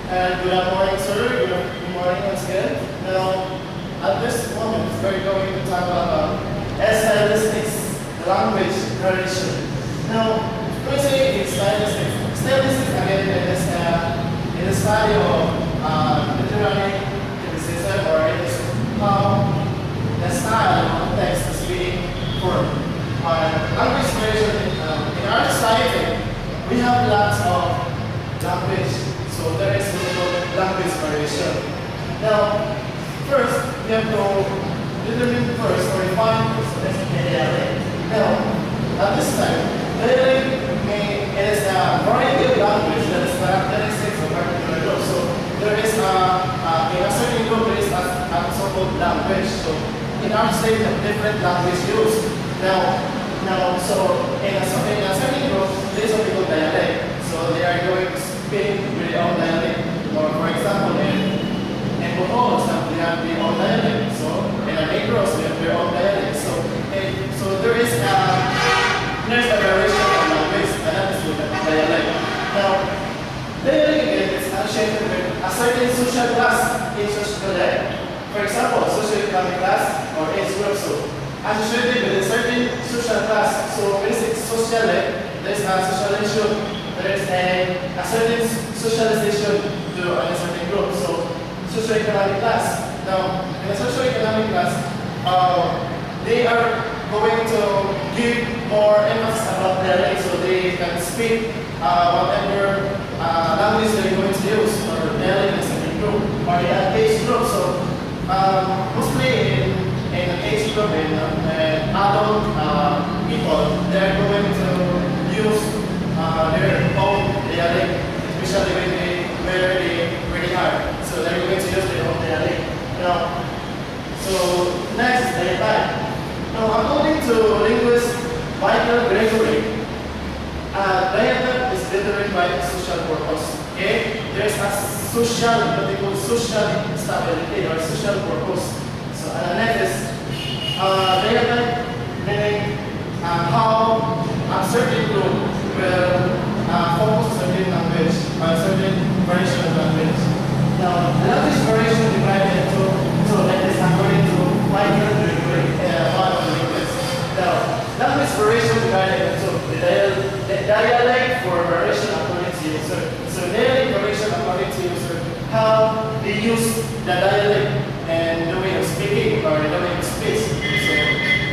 Good morning, sir. Good morning once again. Now, at this moment, we're going to talk about stylistics language variation. Now, when we say it's stylistics again in the study of literary criticism, or it is how the style of text is being formed. Language variation in our society, we have lots of language. So there is language variation. Now, first we have to determine first or define first as dialect. Now, at this time, dialect is a variety of language that is characteristics of particular group. So there is in a certain group there is a so-called language. So in our state, we have different language used. Now, so in a certain group there is what we call dialect. So they are going to speak with their own dialect. Or for example, in Bohol, we have their own dialect. So in Negros, we have their own dialect. So there is a variation of language, and that is with dialect. Now, dialect again is associated with a certain social class in society. For example, socioeconomic class or age group. So associated with a certain social class. So when it's social, there is a socialization. There is a certain socialization to a certain group. So, socioeconomic class. Now, in a socioeconomic class, they are going to give more emphasis about dialect, so they can speak whatever language they're going to use, or dialect in a certain group, or in an age group. So, mostly in an age group, in adult people, they're going to use their own dialect, especially where they are. So they're going to use their own dialect. Now, so next is dialect. Now, according to linguist Michael Gregory, dialect is determined by social purpose. Okay, there's a social, what they call social stability or social purpose. So next is dialect, meaning how a certain group will focus on certain language or certain variation of language. Now, language variation divided into like this according to Michael Gregory, one of the linguists. Now, language variation divided into the dialect for variation according to user. So dialect variation according to user, how they use the dialect and the way of speaking or the way of speech. So,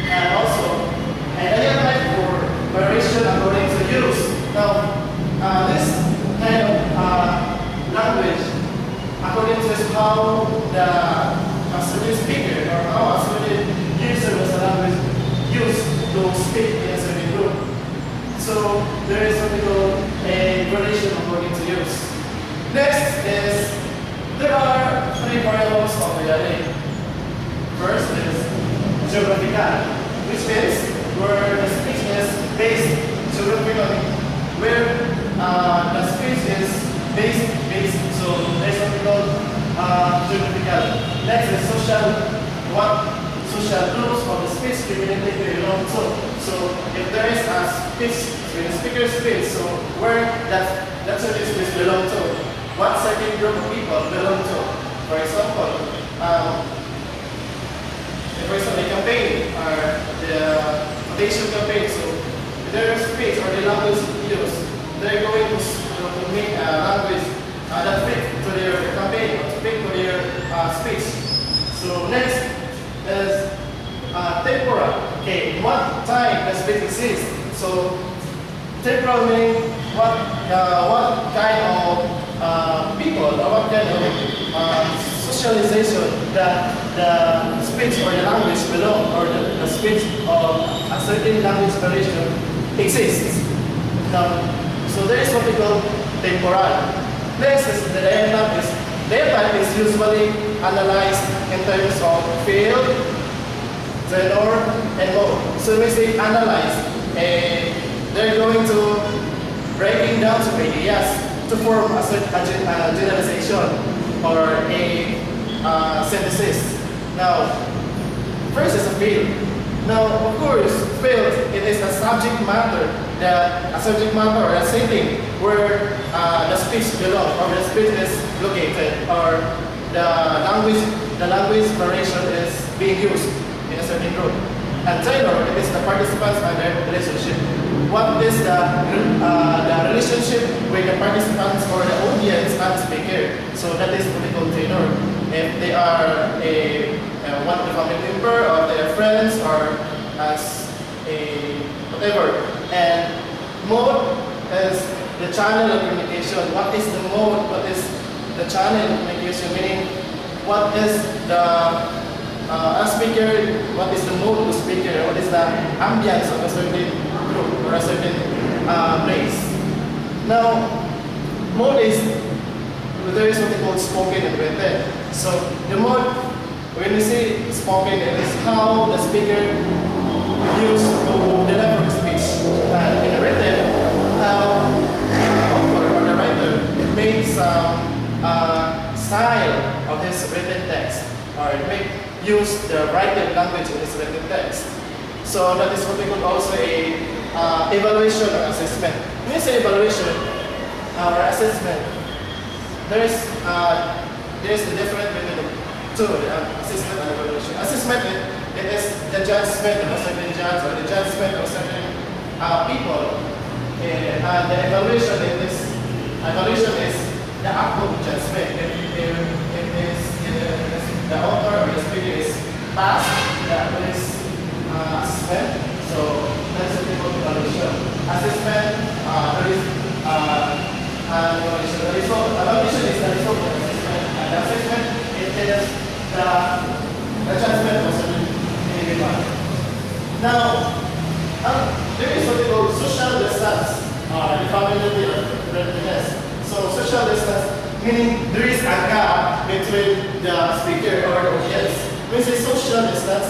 and also, a dialect for variation according to use. Now, this kind of language, according to how the certain speaker or how a certain user of the language used to speak in a certain group. So there is what we call a variation according to use. Next is there are three variables of the dialect. First is geographical, which means where the speech is based geographically, where the speech is based. So there's what we call geographical. Next is social, what social groups of the speech community they belong to. So if there is a speech, when the speaker speaks, so where that certain speech belong to, what certain group of people belong to. For example, a campaign or the foundation campaign. So their speech or the language used, they're going to make a language that fit to their campaign or to fit to their speech. So next is temporal. Okay, what time the speech exists. So temporal meaning what kind of people or what kind of socialization that the speech or the language belong, or the speech of a certain language variation exists. Now, so there is what we call temporal. Next is the dialect. Dialect is usually analyzed in terms of field, tenor, and mode. So when we say analyze, they're going to breaking down to ideas to form a generalization or a synthesis. Now, first is a field. Now, of course, field, it is a subject matter or a setting where the speech belongs, or the speech is located, or the language variation is being used in a certain group. And tenor is the participants and their relationship. What is the relationship with the participants or the audience and speaker? So that is what we call tenor. If they are one of the family member, or they are friends, or as a whatever. And mode is the channel of communication. What is the mode? What is the channel of communication? Meaning, what is the speaker? What is the mode of the speaker? What is the ambience of a certain group or a certain place? Now, mode is, there is what we call spoken and written. So the mode, when we say spoken, it is how the speaker used to deliver speech. And in written, how the author or the writer makes style of his written text, or make use the written language in his written text. So that is what we call also a evaluation or assessment. When you say evaluation or assessment, there is a difference between the two, assessment and evaluation. Assessment, it is the judgment of a certain judge, or the judgment of certain people. And the evaluation is the act of judgment. It is the author or the speaker is passed, that is assessment. So that's what we call evaluation. Assessment, there is evaluation. The result, evaluation is the result of assessment. And the assessment, it is the judgment of certain individual. Now, there is what we call social distance, the family readiness. So social distance, meaning there is a gap between the speaker or the audience. When we say social distance,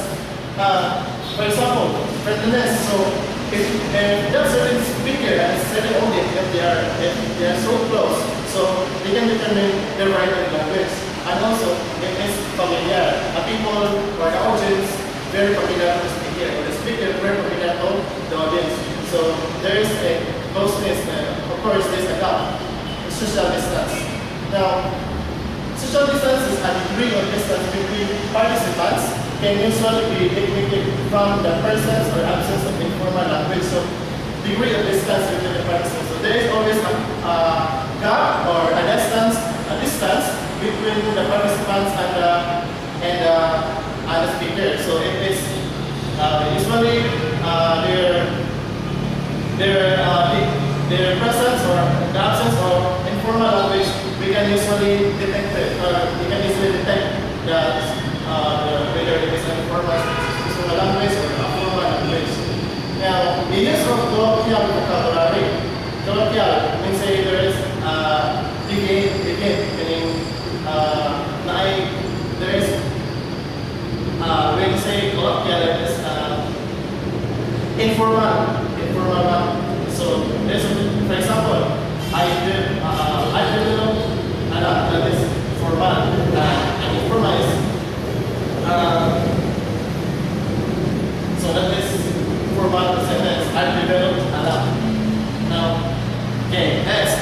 for example, friendliness. So if that certain speaker and certain audience, if they are so close, so they can determine the right language. And also, it is familiar. People or the audience very familiar with the speaker, or the speaker very familiar to the audience. So there is a closeness, of course, there is a gap. Social distance. Now, social distance is a degree of distance between participants, can usually be indicated from the presence or absence of informal language. So, degree of distance between the participants. So, there is always a gap or a distance between the participants and the speaker. So, it is usually their presence or the absence of informal language, we can usually detect it, we can easily detect that whether it is an informal language or a formal language. Now, the use of colloquial vocabulary. Colloquial means there is decade, meaning there is when you say colloquial, it is informal. So there's, for example, I develop that is formal, and informal is so that is formal sentence. I developed Now, okay, next.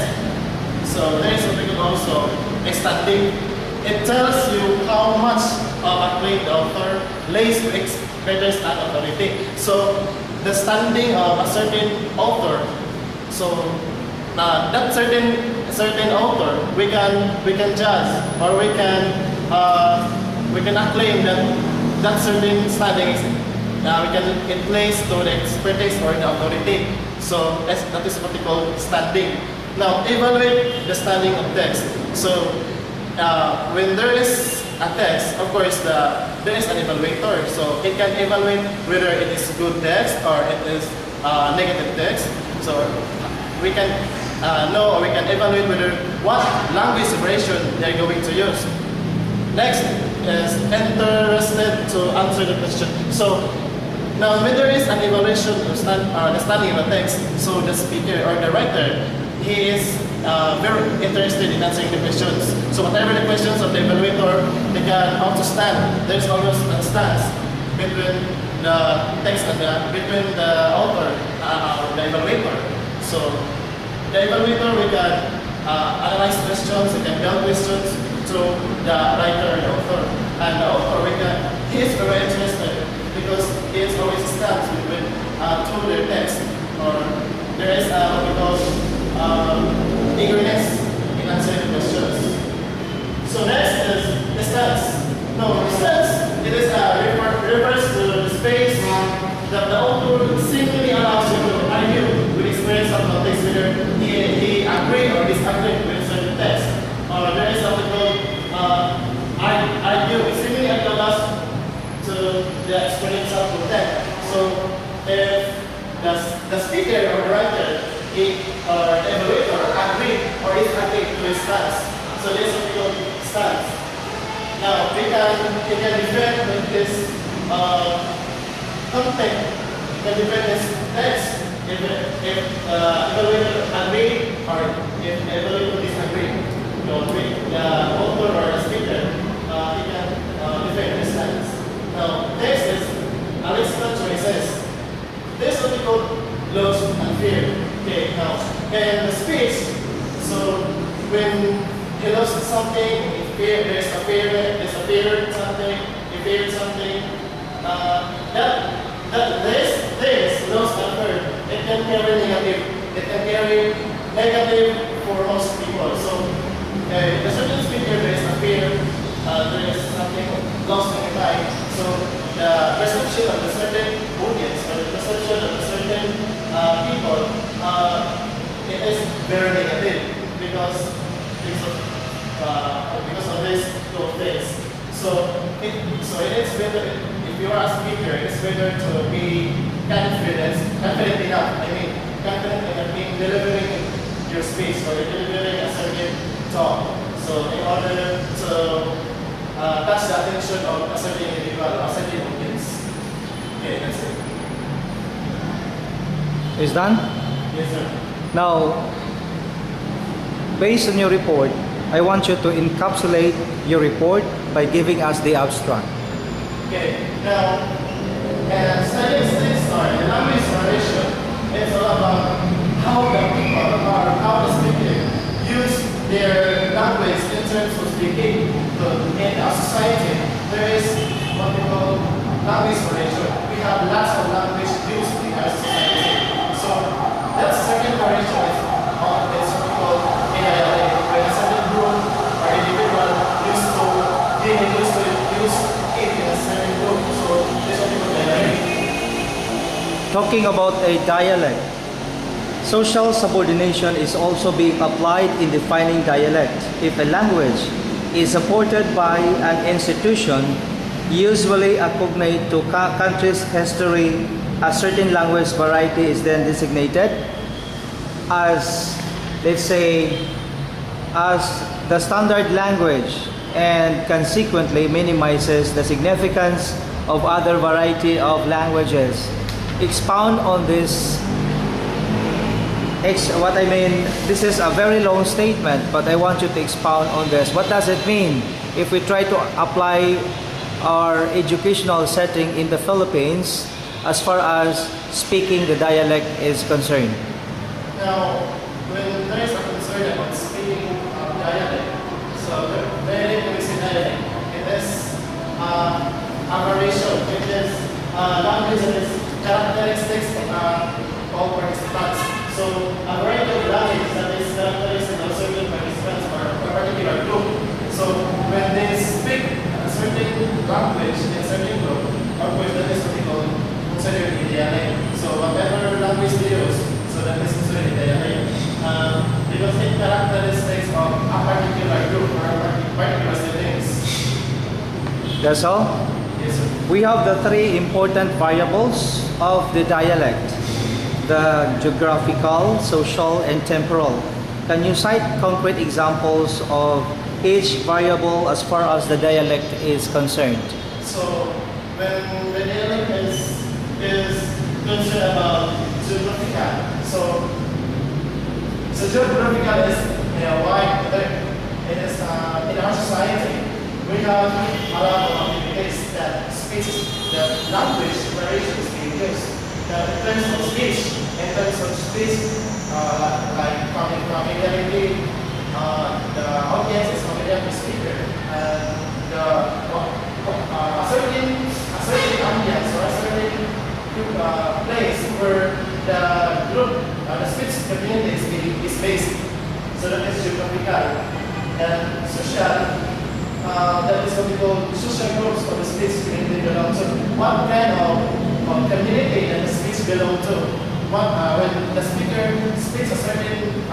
So there is something also extending. It tells you how much of a claim the author lays to expertise and authority. So the standing of a certain author. So that certain author, we can judge, or we can acclaim that certain standing is it plays to the expertise or the authority. So that is what we call standing. Now evaluate the standing of text. So when there is a text, of course there is an evaluator. So it can evaluate whether it is good text or it is negative text. So we can know, or we can evaluate whether what language variation they are going to use. Next is interested to answer the question. So now when there is an evaluation of the standing of a text, so the speaker or the writer, he is very interested in answering the questions. So whatever the questions of the evaluator, they can also stand. There is always a stance between the text and between the author or the evaluator. So the evaluator, we can analyze questions, we can build questions to the writer, the author. And the author, he is very interested because he is always stands with through their text, or there is what we call eagerness in answering questions. So next is the stance. No, the stance, it is refers to the space that the author simply allows you to argue with experience of context, whether he agreed or disagreed with certain text. Or there is what we call argue, it simply allows to the experience of the text. So if the speaker or the writer or the evaluator agreed or disagreed to his stance, so this is what we call stance. Now we can defend with this content, we can defend this text if evaluator agreed or if evaluator disagreed. The author or the speaker, he can defend his stance. Now next is Alexander choices. This is what we call loss and fear. Okay, now in the speech, so when he lost something, there's a fear something, he feared something, this loss and fear, it can carry negative. It can carry negative for most people. So the certain speaker, there is a fear, there is something lost in the mind. So the perception of the certain audience or the perception of the certain people, it is very negative because of these two things. So it is better, if you are a speaker, it's better to be confident enough. I mean, confident enough in delivering your speech or delivering a certain talk. So in order to catch the attention of a certain individual or a certain audience. Okay, that's it. Is done? Yes, sir. Now, based on your report, I want you to encapsulate your report by giving us the abstract. Okay, now, statistics or language variation, it's all about how the people or how the speaker use their language in terms of speaking. In our society, there is what we call language variation. We have lots of language used in our society. So that second variation is what we call a dialect. When a certain group or individual used to use it in a certain group. So this is what we call dialect. Talking about a dialect, social subordination is also being applied in defining dialect. If a language is supported by an institution, usually a cognate to country's history, a certain language variety is then designated as, let's say, as the standard language, and consequently minimizes the significance of other variety of languages. Expound on this. What I mean, this is a very long statement, but I want you to expound on this. What does it mean if we try to apply our educational setting in the Philippines as far as speaking the dialect is concerned? Now, when there is a concern about speaking dialect, so when we say dialect, it is a variation. It is language that is characteristics of all participants. So a variety of language that is characteristic of certain participants or a particular group. So when they speak a certain language in a certain group, of course that is what we call considered a dialect. So whatever language they use, so that is considered a dialect. Because it characteristics of a particular group or a particular settings. That's all? Yes, sir. We have the three important variables of the dialect: the geographical, social, and temporal. Can you cite concrete examples of each variable as far as the dialect is concerned? So when the dialect is concerned about geographical, so geographical is wide. It is in our society we have a lot of activities that speech, the language variation is being used. In terms of speech, like already the audience is already a speaker, and a certain ambience or a certain place where the group, the speech community is based. So that is geographical and social. That is what we call social groups of the speech community belong to. What kind of community that the speech belong to? When the speaker speaks a certain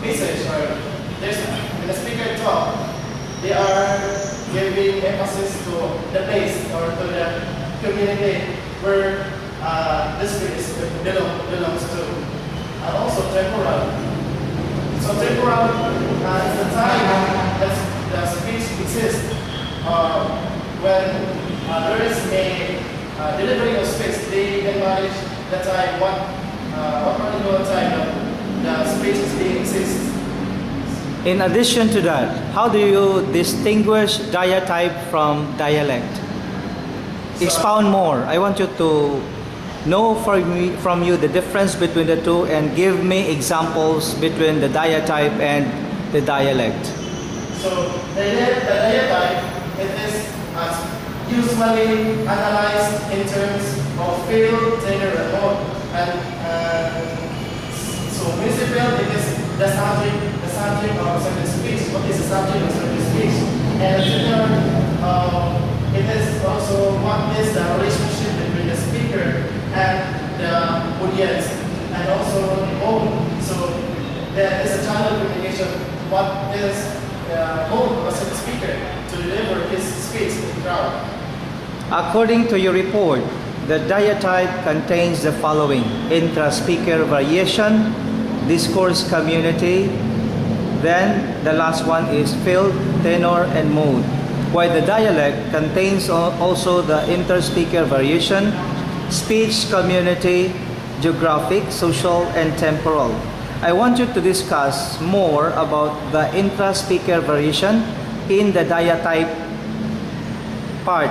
message, or when the speaker talk, they are giving emphasis to the place or to the community where the speech belongs to. And also temporal. So temporal is the time that the speech exists when there is a delivery of speech. They acknowledge the time, what particular time the speech is being exists. In addition to that, how do you distinguish diatype from dialect? Expound more. I want you to know from you the difference between the two and give me examples between the diatype and the dialect. So the diatype, it is usually analyzed in terms of field, tenor, and mode. And so municipal, it is the subject of certain speech. What is the subject of certain speech? And tenor, it is also what is the relationship between the speaker and the audience, and also the mode. So there is a channel communication. What is the mode of a certain speaker to deliver his speech to the crowd? According to your report, the diatype contains the following: intra-speaker variation, discourse community, then the last one is field, tenor, and mode. While the dialect contains also the inter-speaker variation, speech community, geographic, social, and temporal. I want you to discuss more about the intra-speaker variation in the diatype part.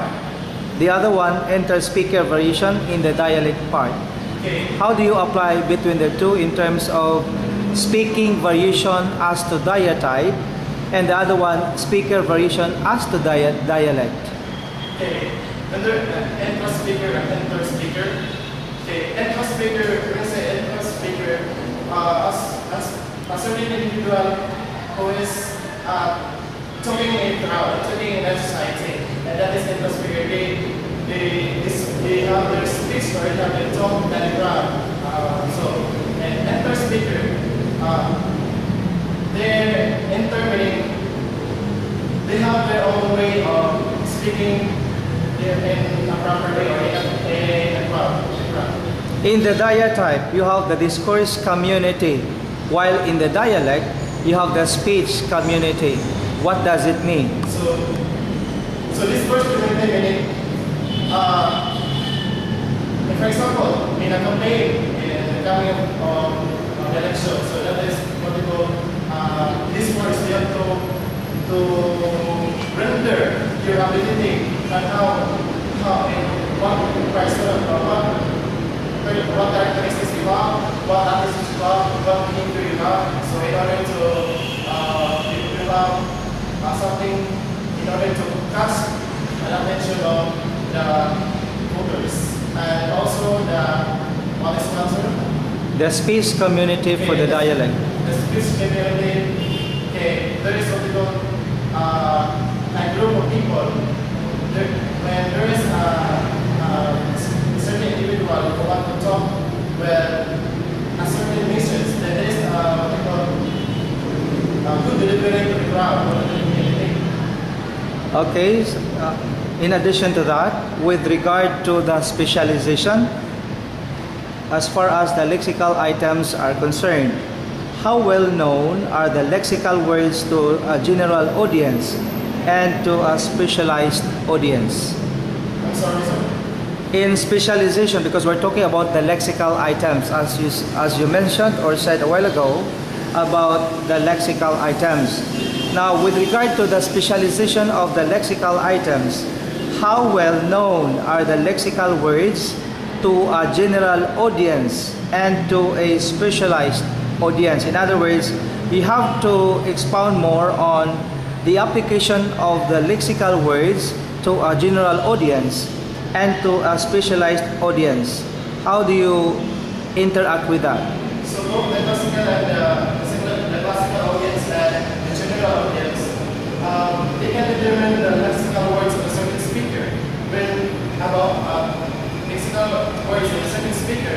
The other one, inter-speaker variation in the dialect part. Okay. How do you apply between the two in terms of speaking variation as to diatype, and the other one, speaker variation as to dialect? Okay. Under intra-speaker and inter-speaker. Okay. Intra-speaker, when I say intra-speaker, as a certain individual who is talking in a crowd, talking in a society, and that is intra-speaker. They have their speech or they have their talk in the crowd. And inter-speaker, they're interpreting, they have their own way of speaking in a proper way or in a crowd. In the diatype, you have the discourse community, while in the dialect, you have the speech community. What does it mean? So discourse community meaning, for example, in a campaign, in the coming of the election, so that is what we call discourse. You have to render your ability and how in what person or what characteristics you have, what attitudes you have, what behavior you have. So in order to you have something, in order to catch an attention of the voters, and also the what is answer? The speech community for the dialect. The speech community. Okay, there is what we call a group of people. When there is a certain individual who want to talk with a certain message, there is what we call good delivery to the crowd or to the community. Okay, in addition to that, with regard to the specialization, as far as the lexical items are concerned, how well known are the lexical words to a general audience and to a specialized audience? I'm sorry, sir. In specialization, because we're talking about the lexical items, as you mentioned or said a while ago about the lexical items. Now, with regard to the specialization of the lexical items, how well known are the lexical words to a general audience and to a specialized audience. In other words, you have to expound more on the application of the lexical words to a general audience and to a specialized audience. How do you interact with that? So both the classical and the classical audience and the general audience, they can determine the lexical words of a certain speaker. When about lexical words of a certain speaker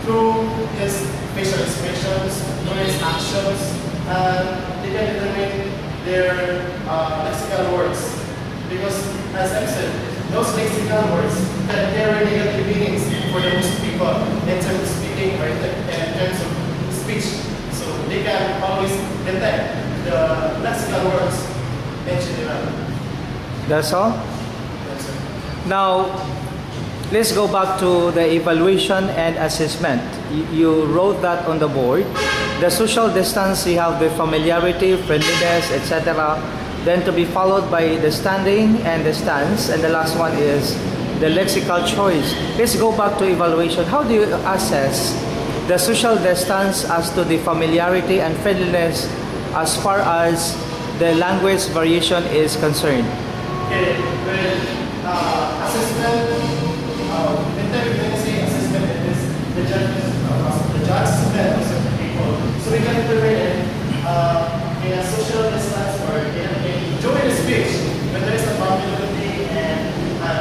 through his facial expressions, through his actions, they can determine their lexical words. Because as I said, those lexical words can carry negative meanings for the most people in terms of speaking or in terms of speech. So they can always detect the lexical words in general. That's all? That's it. Now, let's go back to the evaluation and assessment. You wrote that on the board. The social distance, you have the familiarity, friendliness, etc. Then to be followed by the standing and the stance. And the last one is the lexical choice. Let's go back to evaluation. How do you assess the social distance as to the familiarity and friendliness as far as the language variation is concerned? Okay, well, assessment, when we say assessment, it is the judgment of certain people. So we can determine in a social distance or during the speech, when there is a familiarity and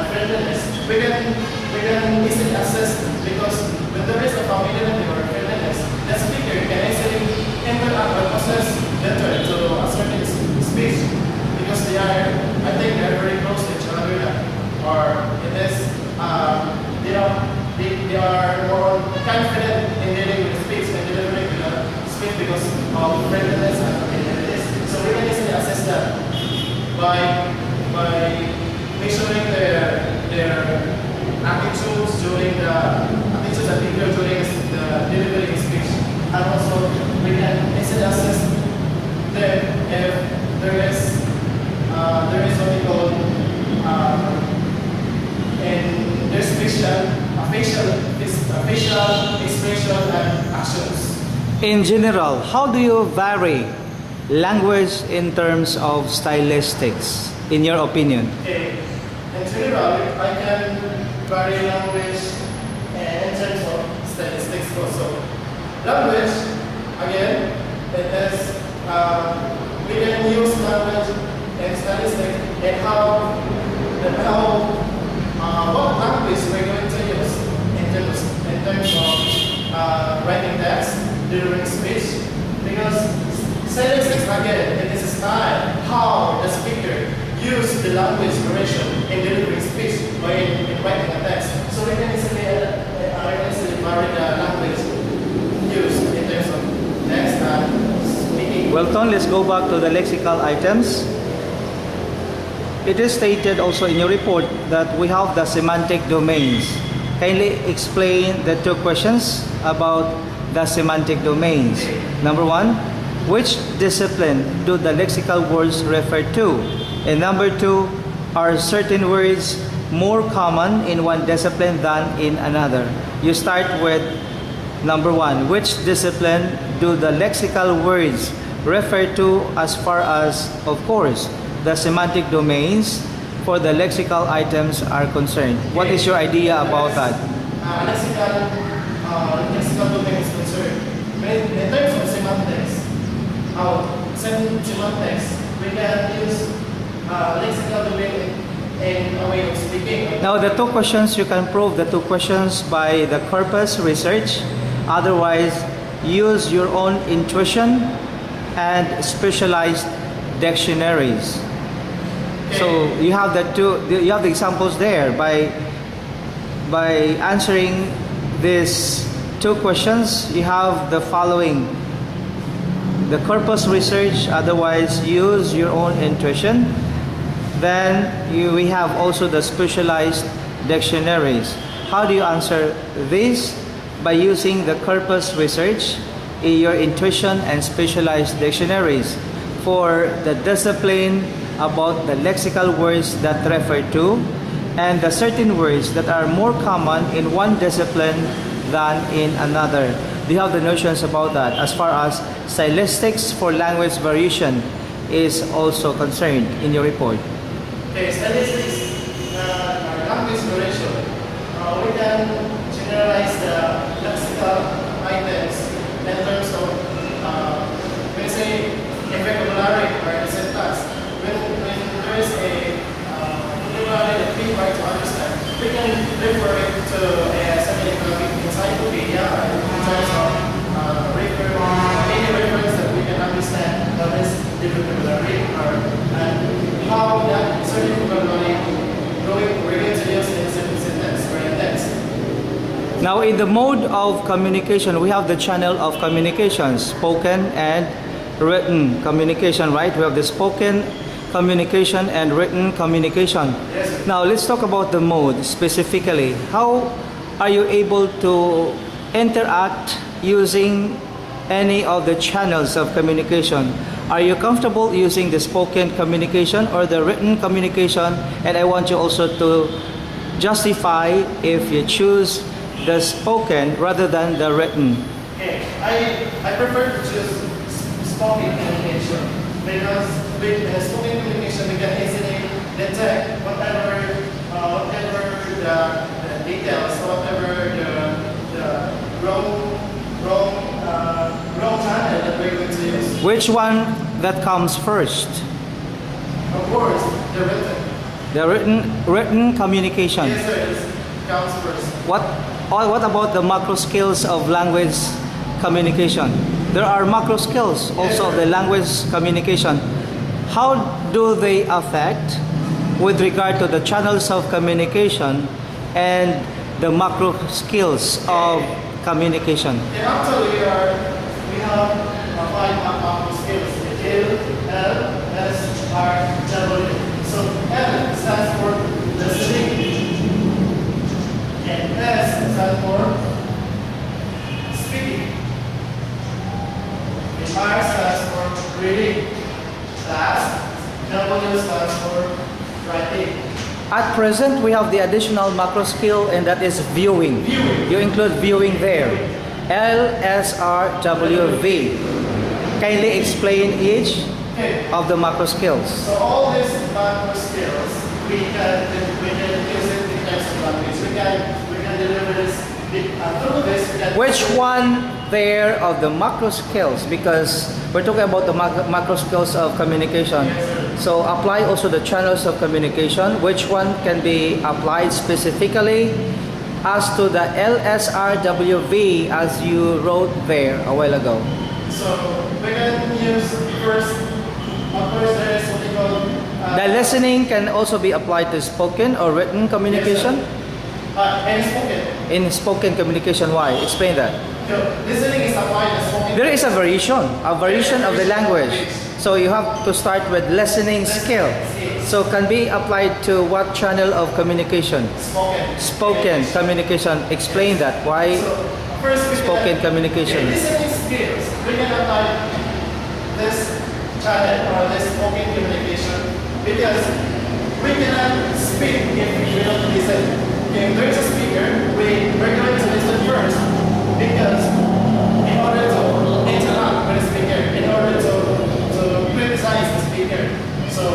friendliness, we can easily assess because when there is a familiarity or friendliness, the speaker can easily interact or process better to a certain speech because they are, I think they are very close to each other, or it is, they are more confident in dealing with speech and delivering the speech because of friendliness and familiarity. So we can easily assess that by measuring their attitudes during the attitudes and behavior during the delivery speech, and also we can easily assess them if there is what we call in their speech a facial expression and actions. In general, how do you vary language in terms of stylistics, in your opinion? Okay. In general, I can vary language in terms of statistics also. Language, again, it is, we can use language and statistics and what language we're going to use in terms of writing text, delivering speech, because statistics, again, it is a style, how the speaker uses the language variation in delivering speech or in writing a text. So we can easily vary the language used in terms of text and speaking. Well, Ton, let's go back to the lexical items. It is stated also in your report that we have the semantic domains. Kindly explain the two questions about the semantic domains. Number one, which discipline do the lexical words refer to? And number two, are certain words more common in one discipline than in another? You start with number one, which discipline do the lexical words refer to as far as, of course, the semantic domains for the lexical items are concerned? What is your idea about that? Lexical domain is concerned. In terms of semantics, semantics, we can use lexical domain in a way of speaking. Now, the two questions, you can prove the two questions by the corpus research. Otherwise, use your own intuition and specialized dictionaries. So you have the examples there. By answering these two questions, you have the following: the corpus research, otherwise use your own intuition. Then we have also the specialized dictionaries. How do you answer this? By using the corpus research, your intuition, and specialized dictionaries for the discipline about the lexical words that refer to, and the certain words that are more common in one discipline than in another. Do you have the notions about that as far as stylistics for language variation is also concerned in your report? Okay, stylistics language variation. We can generalize the lexical items in terms of, let's say, a vocabulary or a syntax. When there is a vocabulary that we try to understand, we can refer it to a semi-economic encyclopedia in terms of any reference that we can understand what is the vocabulary and how that certain vocabulary we're going to use in a certain sentence or in a text. Now, in the mode of communication, we have the channel of communication, spoken and written communication, right? We have the spoken communication and written communication. Yes. Now, let's talk about the mode specifically. How are you able to interact using any of the channels of communication? Are you comfortable using the spoken communication or the written communication? And I want you also to justify if you choose the spoken rather than the written. Okay, I prefer to choose spoken communication because with spoken communication we can easily detect whatever the details, whatever the wrong channel that we're going to use. What one that comes first? Of course, the written. The written communication. Yes, sir, it comes first. What about the macro skills of language communication? There are macro skills also of the language communication. How do they affect with regard to the channels of communication and the macro skills of communication? And actually we have 5 macro skills. L, S, R, W. So L stands for listening, and S stands for speaking, and R stands for reading, last W stands for writing. At present, we have the additional macro skill, and that is viewing. You include viewing there. L, S, R, W, V. Kindly explain each of the macro skills. So all these macro skills, we can use it in text language. We can deliver this through this. Which one there of the macro skills? Because we're talking about the macro skills of communication. So apply also the channels of communication. Which one can be applied specifically as to the LSRWV as you wrote there a while ago? So we can use first, of course, there is what we call the listening can also be applied to spoken or written communication. And spoken. In spoken communication, why? Explain that. So listening is applied to spoken. There is a variation of the language. So you have to start with listening skill. So can be applied to what channel of communication? Spoken communication. Explain that. Why First, spoken communication? Listening skills. We can apply this channel or this spoken communication because we cannot speak if we don't listen. If there is a speaker, we're going to listen first because in order to interact with the speaker, in order to criticize the speaker. So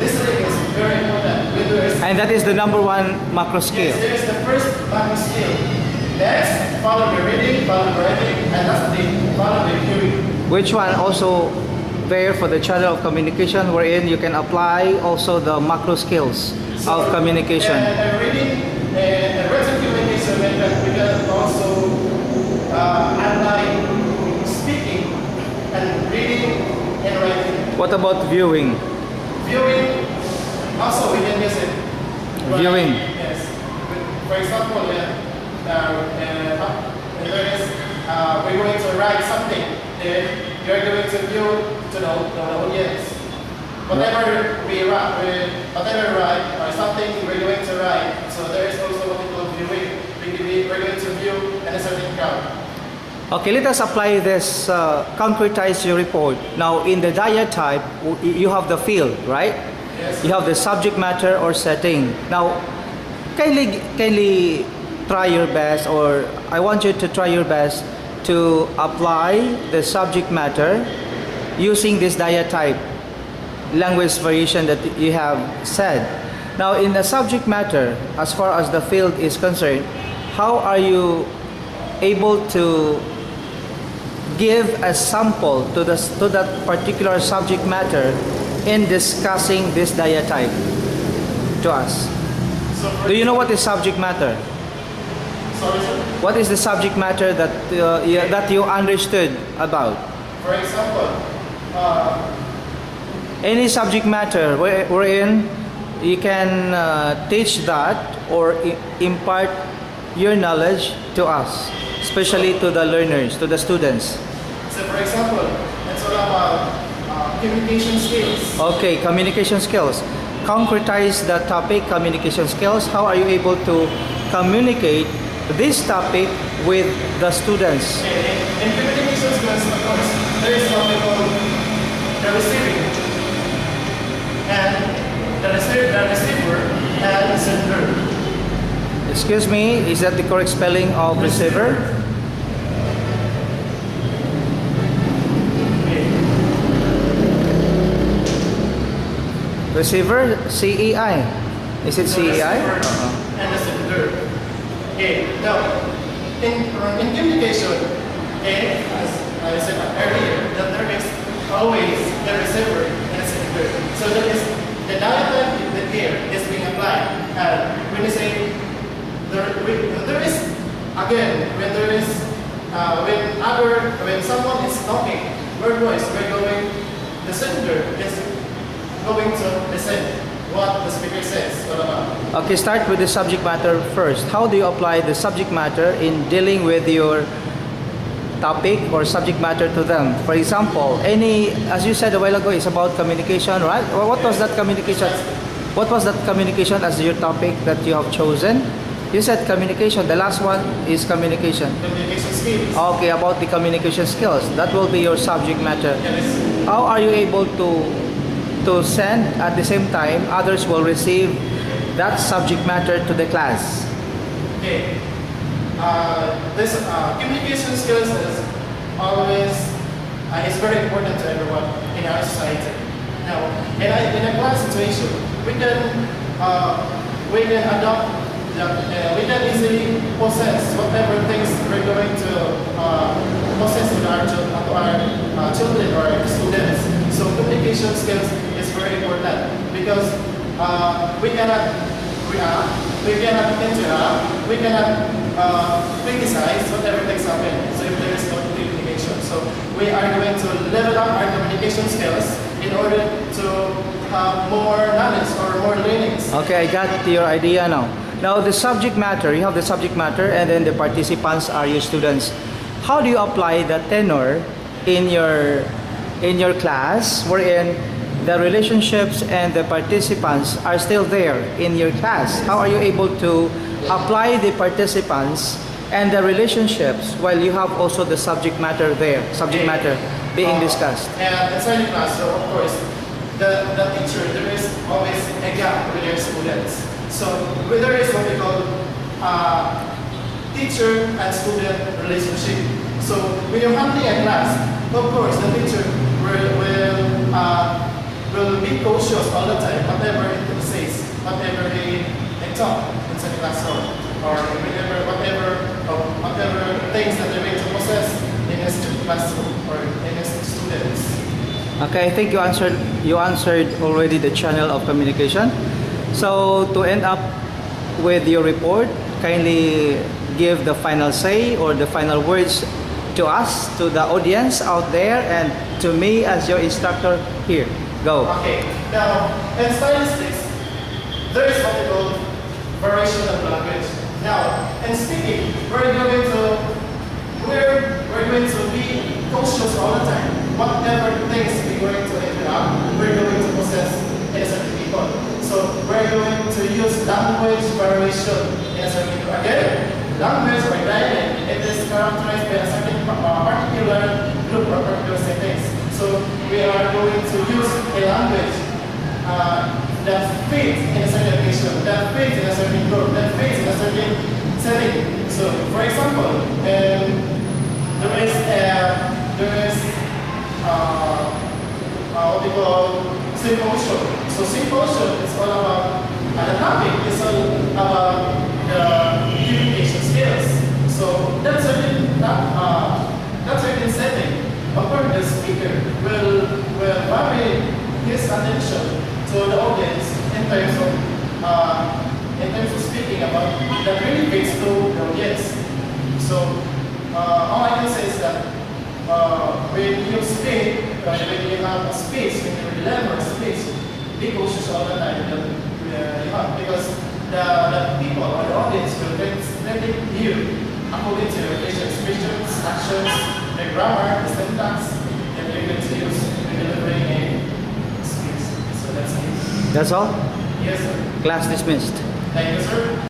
listening is very important. And that is the number one macro skill. Yes, there is the first macro skill. Next, follow the reading, follow the writing, and lastly, follow the viewing. Which one also there for the channel of communication wherein you can apply also the macro skills of communication. Reading and written communication method, we can also apply speaking and reading and writing. What about viewing? Viewing, also we can use it. Viewing. Yes. For example, we're going to write something, you're going to view to the audience. Whatever we write or something we're going to write, so there is also what we call viewing. We're going to view in a certain crowd. Okay, let us apply this, concretize your report. Now, in the diatype, you have the field, right? Yes. You have the subject matter or setting. Now, kindly try your best, or I want you to try your best to apply the subject matter using this diatype language variation that you have said. Now, in the subject matter, as far as the field is concerned, how are you able to give a sample to that particular subject matter in discussing this diatype to us? Do you know what is subject matter? Sorry, sir? What is the subject matter that that you understood about? For example, Any subject matter wherein you can teach that or impart your knowledge to us, especially to the learners, to the students. so for example, it's all about communication skills. Okay, communication skills. Concretize the topic, communication skills. How are you able to communicate this topic with the students? In communication skills, of course, there is what we call the receiving, and the receiver and the sender. Excuse me, is that the correct spelling of receiver? Receiver, CEI. Is it CEI? And the sender. Okay, now, in communication, okay, as I said earlier, that there is always the receiver and the sender. So that is the dialect that here is being applied. And when you say there is again when someone is talking, word voice, we're going, the sender is going to listen what the speaker says. What about? Okay, start with the subject matter first. How do you apply the subject matter in dealing with your topic or subject matter to them? For example, as you said a while ago, it's about communication, right? Well, what was that communication? What was that communication as your topic that you have chosen? You said communication. The last one is communication. Communication skills. Okay, about the communication skills. That will be your subject matter. Yes. How are you able to send at the same time others will receive that subject matter to the class? Okay. This communication skills is always is very important to everyone in our society. Now, in a class situation, we can adopt. We can easily possess whatever things we're going to possess with our children or students. So communication skills is very important because we cannot interact, we cannot criticize whatever things happen. So if there is no communication, so we are going to level up our communication skills in order to have more knowledge or more learnings. Okay, I got your idea now. Now the subject matter, you have the subject matter and then the participants are your students. How do you apply the tenor in your class wherein the relationships and the participants are still there in your class? How are you able to apply the participants and the relationships while you have also the subject matter there, subject matter being discussed? And inside the class, so of course, the teacher, there is always a gap with their students. So there is what we call teacher and student relationship. So when you're handling a class, of course, the teacher will be cautious all the time, whatever he says, whatever he talk inside the classroom, or whatever things that they're going to possess in his classroom or in his students. Okay, I think you answered already the channel of communication. So to end up with your report, kindly give the final say or the final words to us, to the audience out there, and to me as your instructor here. Go. Okay. Now, in stylistics, there is what we call variation of language. Now, in speaking, we're going to be cautious all the time. Whatever things we're going to interact, we're going to possess in certain people. So we're going to use language variation in a certain people. Again, language or dialect, it is characterized by a certain particular group or particular settings. So we are going to use a language that fits in a certain nation, that fits in a certain group, that fits in a certain setting. So, for example, there is what we call symposium. So symposium is all about the topic is all about the communication skills. So that's certain setting. Of course, the speaker will vary his attention to the audience in terms of speaking about that really fits to the audience. So all I can say is that when you speak, when you have a speech, when you deliver a speech, be cautious all the time because the people or the audience will predict you according to your facial expressions, actions, the grammar, the syntax that you're going to use when delivering a speech. So that's it. That's all? Yes, sir. Class dismissed. Thank you, sir.